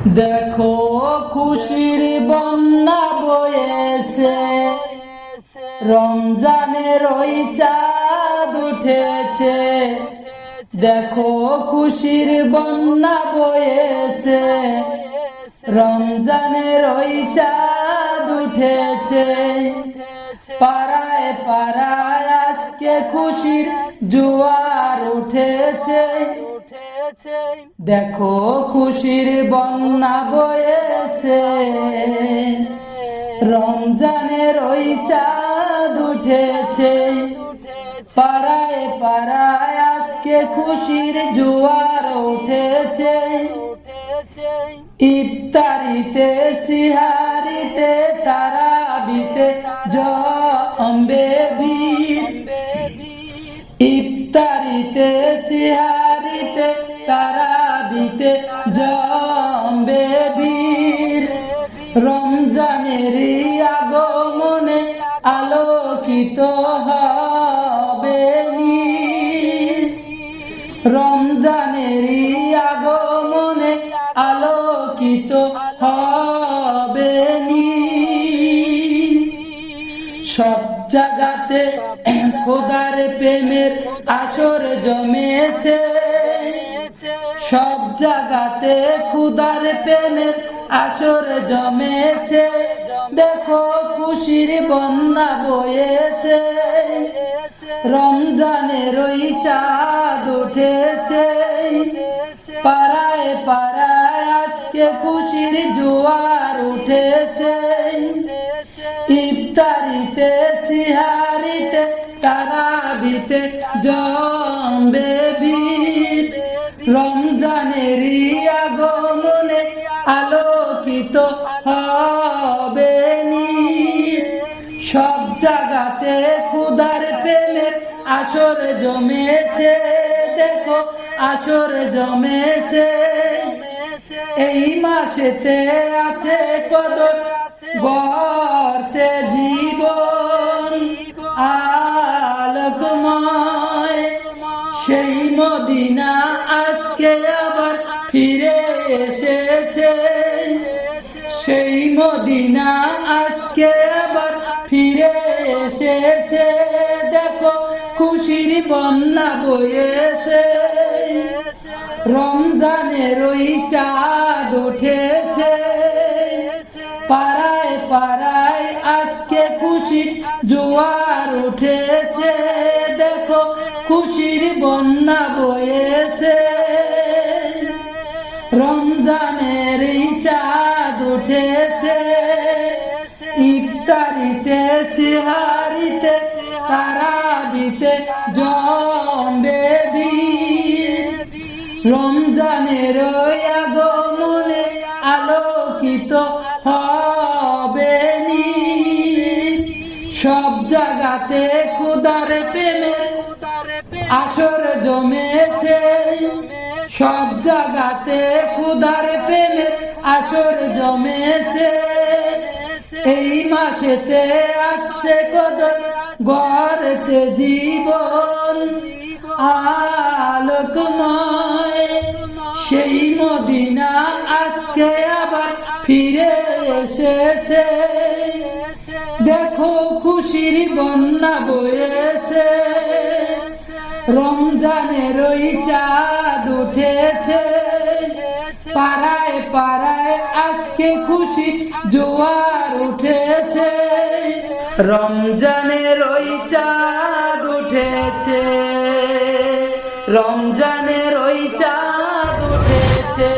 দেখো খুশির বন্যা বয়েছে, রমজানের ওই চাঁদ উঠেছে। দেখো খুশির বন্যা বয়েছে, রমজানের ওই চাঁদ উঠেছে। পাড়ায় পাড়ায় আজকে খুশির জোয়ার উঠেছে। দেখো খুশির বন্যা বয়েছে, রমজানের ওই চাঁদ উঠেছে। পাড়ায় পাড়ায় আজকে খুশির জোয়ার উঠেছে। ইফতারিতে সিহারিতে তারাবিতে জমবে ভিড়। ইফতারিতে সিহারিতে তারাবিতে জমবে ভিড়। রমজানের আগমনে আলোকিত হবে নীড়। রমজানের আগমনে আলোকিত হবে নীড়। সব জায়গাতে খোদার প্রেমের আসর জমেছে। সব জায়গাতে খোদার প্রেমের আসর জমেছে। দেখো খুশির বন্যা বয়েছে, রমজানের ওই চাঁদ উঠেছে। পাড়ায় পাড়ায় আজকে খুশির জোয়ার উঠেছে। ইফতারিতে সিহারিতে তারাবিতে জমবে ভিড়। রমজানের আগমনে আলোকিত হবে নীড়। সব জায়গাতে খোদার প্রেমের আসর জমেছে। দেখো আসর জমেছে। এই মাসেতে আছে কদর গড়তে জীবন আলোকময়। সেই মদিনা আজকে আবার ফিরে এসেছে। সেই মদিনা আজকে আবার ফিরে এসেছে। দেখো খুশির বন্যা বয়েছে, রমজানের ওই চাঁদ উঠেছে। পাড়ায় পাড়ায় আজকে খুশির জোয়ার উঠেছে। দেখো খুশির বন্যা বয়েছে, রমজানের চাঁদ উঠেছে। ইফতারিতে সিহারিতে তারাবিতে জমবে ভিড়। রমজানের আগমনে আলোকিত হবে নীড়। সব জায়গাতে খোদার প্রেমের আসর জমেছে। সব জায়গাতে খোদার প্রেমের আসর জমেছে। এই মাসেতে আসছে কদর গড়তে জীবন আলোকময়। সেই মদিনা আজকে আবার ফিরে এসেছে। দেখো খুশির বন্যা বয়েছে, রমজানের ওই চাঁদ উঠেছে। পাড়ায় পাড়ায় আজকে খুশি জোয়ার উঠেছে। রমজানের ওই চাঁদ উঠেছে, রমজানের ওই চাঁদ উঠেছে।